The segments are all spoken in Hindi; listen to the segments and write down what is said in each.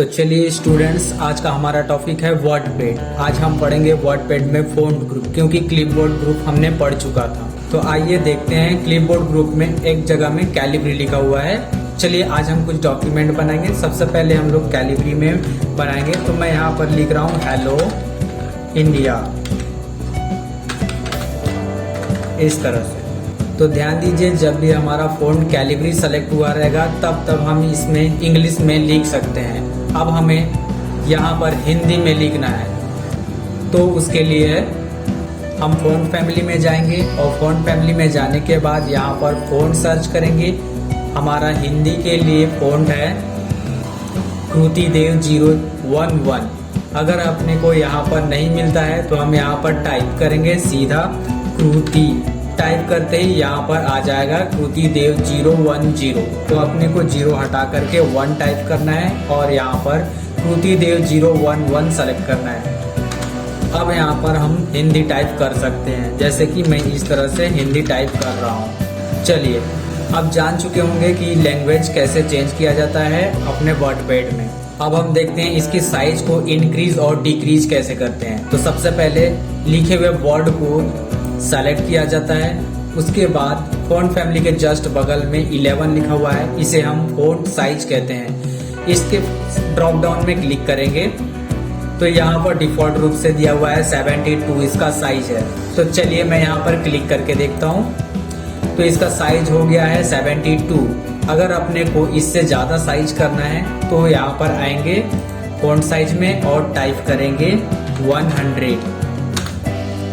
तो चलिए स्टूडेंट्स, आज का हमारा टॉपिक है वर्डपैड। आज हम पढ़ेंगे वर्डपैड में फॉन्ट ग्रुप, क्योंकि क्लिपबोर्ड ग्रुप हमने पढ़ चुका था। तो आइए देखते हैं क्लिपबोर्ड ग्रुप में एक जगह में कैलिब्री लिखा हुआ है। चलिए आज हम कुछ डॉक्यूमेंट बनाएंगे। सबसे पहले हम लोग कैलिब्री में बनाएंगे। तो मैं यहाँ पर लिख रहा हूँ हेलो इंडिया, इस तरह से। तो ध्यान दीजिए, जब भी हमारा फ़ॉन्ट कैलिब्री सेलेक्ट हुआ रहेगा तब हम इसमें इंग्लिश में लिख सकते हैं। अब हमें यहाँ पर हिंदी में लिखना है, तो उसके लिए हम फ़ॉन्ट फैमिली में जाएंगे और फ़ॉन्ट फैमिली में जाने के बाद यहाँ पर फ़ॉन्ट सर्च करेंगे। हमारा हिंदी के लिए फ़ॉन्ट है कृतिदेव 011। अगर अपने को यहाँ पर नहीं मिलता है तो हम यहाँ पर टाइप करेंगे सीधा कृति। टाइप करते ही यहाँ पर आ जाएगा कृतिदेव 010। तो अपने को 0 हटा करके 1 टाइप करना है और यहाँ पर कृतिदेव 011 सेलेक्ट करना है। अब यहाँ पर हम हिंदी टाइप कर सकते हैं, जैसे कि मैं इस तरह से हिंदी टाइप कर रहा हूँ। चलिए, अब जान चुके होंगे कि लैंग्वेज कैसे चेंज किया जाता है अपने वर्डपैड में। अब हम देखते हैं इसकी साइज को इंक्रीज और डिक्रीज कैसे करते हैं। तो सबसे पहले लिखे हुए वर्ड को सेलेक्ट किया जाता है। उसके बाद फॉन्ट फैमिली के जस्ट बगल में 11 लिखा हुआ है, इसे हम फॉन्ट साइज कहते हैं। इसके ड्रॉप डाउन में क्लिक करेंगे तो यहाँ पर डिफॉल्ट रूप से दिया हुआ है 72 इसका साइज है। तो चलिए मैं यहाँ पर क्लिक करके देखता हूँ, तो इसका साइज हो गया है 72। अगर अपने को इससे ज़्यादा साइज करना है तो यहाँ पर आएंगे फॉन्ट साइज में और टाइप करेंगे 100।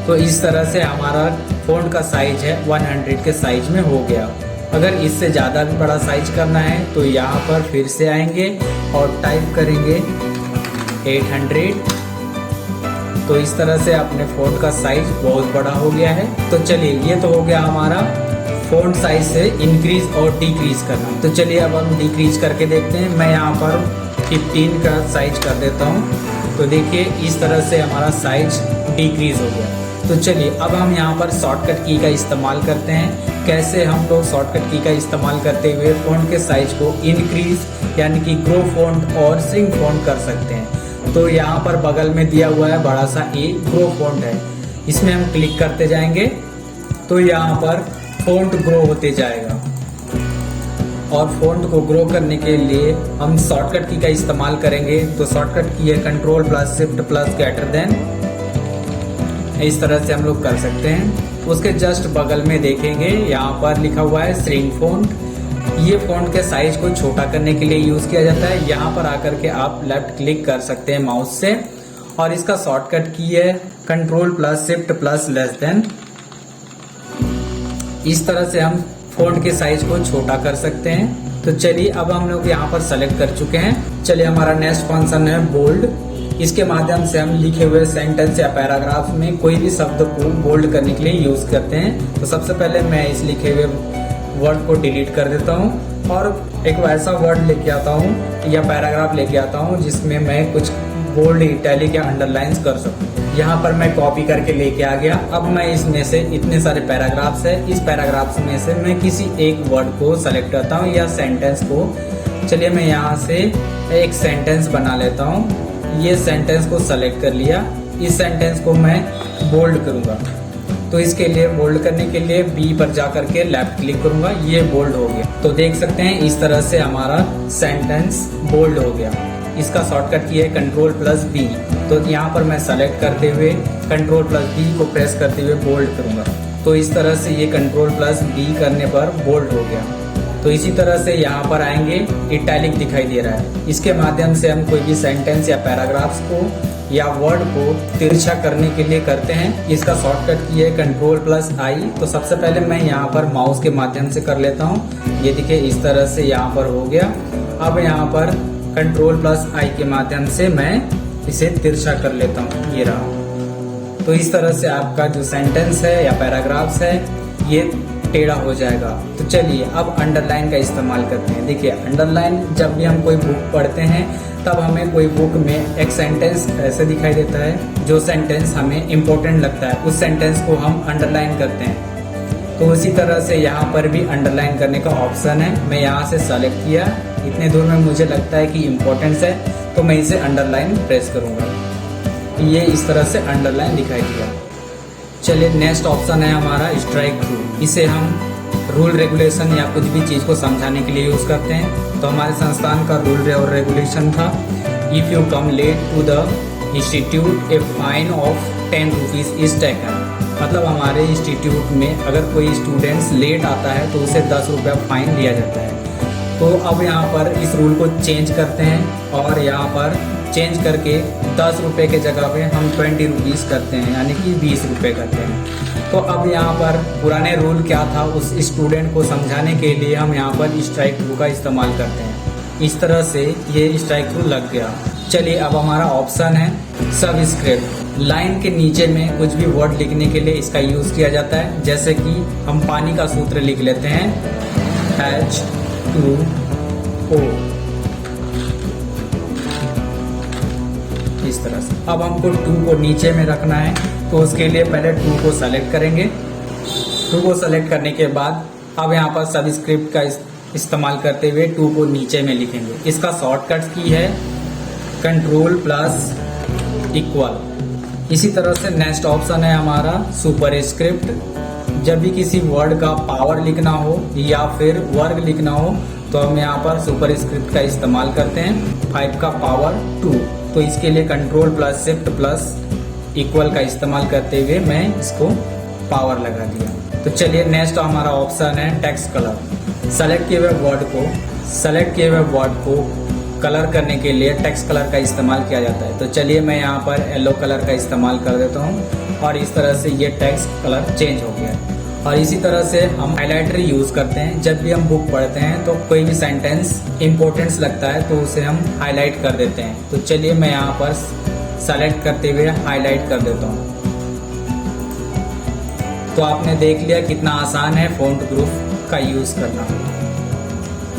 तो इस तरह से हमारा फॉन्ट का साइज है 100 के साइज में हो गया। अगर इससे ज़्यादा भी बड़ा साइज करना है तो यहाँ पर फिर से आएंगे और टाइप करेंगे 800। तो इस तरह से अपने फॉन्ट का साइज बहुत बड़ा हो गया है। तो चलिए, ये तो हो गया हमारा फॉन्ट साइज से इंक्रीज और डिक्रीज करना। तो चलिए अब हम डिक्रीज करके देखते हैं। मैं यहाँ पर 15 का साइज कर देता हूँ। तो देखिए इस तरह से हमारा साइज डिक्रीज हो गया। तो चलिए अब हम यहाँ पर शॉर्टकट की का इस्तेमाल करते हैं। कैसे हम लोग शॉर्टकट की का इस्तेमाल करते हुए फ़ॉन्ट के साइज को इंक्रीज यानी कि ग्रो फ़ॉन्ट और श्रिंक फ़ॉन्ट कर सकते हैं। तो यहाँ पर बगल में दिया हुआ है बड़ा सा ए, ग्रो फ़ॉन्ट है, इसमें हम क्लिक करते जाएंगे तो यहाँ पर फ़ॉन्ट ग्रो होते जाएगा। और फ़ॉन्ट को ग्रो करने के लिए हम शॉर्टकट की का इस्तेमाल करेंगे। तो शॉर्टकट की है Ctrl+Shift+Greater+। इस तरह से हम लोग कर सकते हैं। उसके जस्ट बगल में देखेंगे यहाँ पर लिखा हुआ है श्रिंक फ़ॉन्ट। ये फ़ॉन्ट के साइज को छोटा करने के लिए यूज़ किया जाता है। यहाँ पर आकर के आप लेफ्ट क्लिक कर सकते हैं माउस से और इसका शॉर्टकट की है Ctrl+Shift+<। इस तरह से हम फ़ॉन्ट के साइज को छोटा कर सकते हैं। तो चलिए अब हम लोग यहाँ पर सेलेक्ट कर चुके हैं। चलिए हमारा नेक्स्ट फंक्शन है बोल्ड। इसके माध्यम से हम लिखे हुए सेंटेंस या पैराग्राफ में कोई भी शब्द को बोल्ड करने के लिए यूज करते हैं। तो सबसे पहले मैं इस लिखे हुए वर्ड को डिलीट कर देता हूँ और एक वैसा वर्ड लेके आता हूँ या पैराग्राफ लेके आता हूँ जिसमें मैं कुछ बोल्ड, इटैलिक या अंडरलाइंस कर सकूँ। यहाँ पर मैं कॉपी करके लेके आ गया। अब मैं इसमें से इतने सारे पैराग्राफ्स है, इस पैराग्राफ्स में से मैं किसी एक वर्ड को सेलेक्ट करता हूँ या सेंटेंस को। चलिए मैं यहाँ से एक सेंटेंस बना लेता हूँ। ये सेंटेंस को सेलेक्ट कर लिया। इस सेंटेंस को मैं बोल्ड करूंगा। तो इसके लिए बोल्ड करने के लिए बी पर जाकर के लेफ्ट क्लिक करूंगा, ये बोल्ड हो गया। तो देख सकते हैं इस तरह से हमारा सेंटेंस बोल्ड हो गया। इसका शॉर्टकट की है Ctrl+B। तो यहाँ पर मैं सेलेक्ट करते हुए Ctrl+B को प्रेस करते हुए बोल्ड करूंगा। तो इस तरह से ये Ctrl+B करने पर बोल्ड हो गया। तो इसी तरह से यहाँ पर आएंगे, इटैलिक दिखाई दे रहा है। इसके माध्यम से हम कोई भी सेंटेंस या पैराग्राफ्स को या वर्ड को तिरछा करने के लिए करते हैं। इसका शॉर्टकट की है Ctrl+I। तो सबसे पहले मैं यहाँ पर माउस के माध्यम से कर लेता हूँ। ये देखिए इस तरह से यहाँ पर हो गया। अब यहाँ पर Ctrl+I के माध्यम से मैं इसे तिरछा कर लेता हूँ, ये रहा। तो इस तरह से आपका जो सेंटेंस है या पैराग्राफ्स है ये टेढ़ा हो जाएगा। तो चलिए अब अंडरलाइन का इस्तेमाल करते हैं। देखिए अंडरलाइन, जब भी हम कोई बुक पढ़ते हैं तब हमें कोई बुक में एक सेंटेंस ऐसे दिखाई देता है, जो सेंटेंस हमें इम्पोर्टेंट लगता है उस सेंटेंस को हम अंडरलाइन करते हैं। तो उसी तरह से यहाँ पर भी अंडरलाइन करने का ऑप्शन है। मैं यहाँ से सेलेक्ट किया, इतने दूर में मुझे लगता है कि इम्पोर्टेंस है, तो मैं इसे अंडरलाइन प्रेस करूँगा। ये इस तरह से अंडरलाइन दिखाई दिया। चलिए नेक्स्ट ऑप्शन है हमारा स्ट्राइक थ्रू। इसे हम रूल रेगुलेशन या कुछ भी चीज़ को समझाने के लिए यूज़ करते हैं। तो हमारे संस्थान का रूल और रेगुलेशन था, if you come late to the institute a fine of 10 rupees is taken. मतलब हमारे इंस्टीट्यूट में अगर कोई स्टूडेंट्स लेट आता है तो उसे 10 रुपया फाइन लिया जाता है। तो अब यहाँ पर इस रूल को चेंज करते हैं और यहाँ पर चेंज करके 10 रुपये के जगह पे हम 20 रुपीज़ करते हैं, यानी कि 20 रुपये करते हैं। तो अब यहाँ पर पुराने रूल क्या था उस स्टूडेंट को समझाने के लिए हम यहाँ पर स्ट्राइक थ्रू का इस्तेमाल करते हैं। इस तरह से ये स्ट्राइक थ्रू लग गया। चलिए अब हमारा ऑप्शन है सबस्क्रिप्ट। लाइन के नीचे में कुछ भी वर्ड लिखने के लिए इसका यूज़ किया जाता है। जैसे कि हम पानी का सूत्र लिख लेते हैं H2O, इस तरह से। अब हमको 2 को नीचे में रखना है, तो उसके लिए पहले 2 को सेलेक्ट करेंगे। 2 को सेलेक्ट करने के बाद अब यहाँ पर सबस्क्रिप्ट का इस्तेमाल करते हुए 2 को नीचे में लिखेंगे। इसका शॉर्टकट की है कंट्रोल प्लस इक्वल। इसी तरह से नेक्स्ट ऑप्शन है हमारा सुपरस्क्रिप्ट। जब भी किसी वर्ड का पावर लिखना हो या फिर वर्ग लिखना हो तो हम यहाँ पर सुपरस्क्रिप्ट का इस्तेमाल करते हैं। 5 का पावर 2, तो इसके लिए control plus shift plus equal का इस्तेमाल करते हुए मैं इसको पावर लगा दिया। तो चलिए नेक्स्ट हमारा ऑप्शन है टेक्स्ट कलर। सेलेक्ट किए हुए वर्ड को कलर करने के लिए टेक्स्ट कलर का इस्तेमाल किया जाता है। तो चलिए मैं यहाँ पर येलो कलर का इस्तेमाल कर देता हूँ और इस तरह से ये टेक्स्ट कलर चेंज हो गया। और इसी तरह से हम हाइलाइटर यूज़ करते हैं। जब भी हम बुक पढ़ते हैं तो कोई भी सेंटेंस इम्पोर्टेंस लगता है तो उसे हम हाईलाइट कर देते हैं। तो चलिए मैं यहाँ पर सेलेक्ट करते हुए हाईलाइट कर देता हूँ। तो आपने देख लिया कितना आसान है फ़ॉन्ट ग्रुप का यूज़ करना।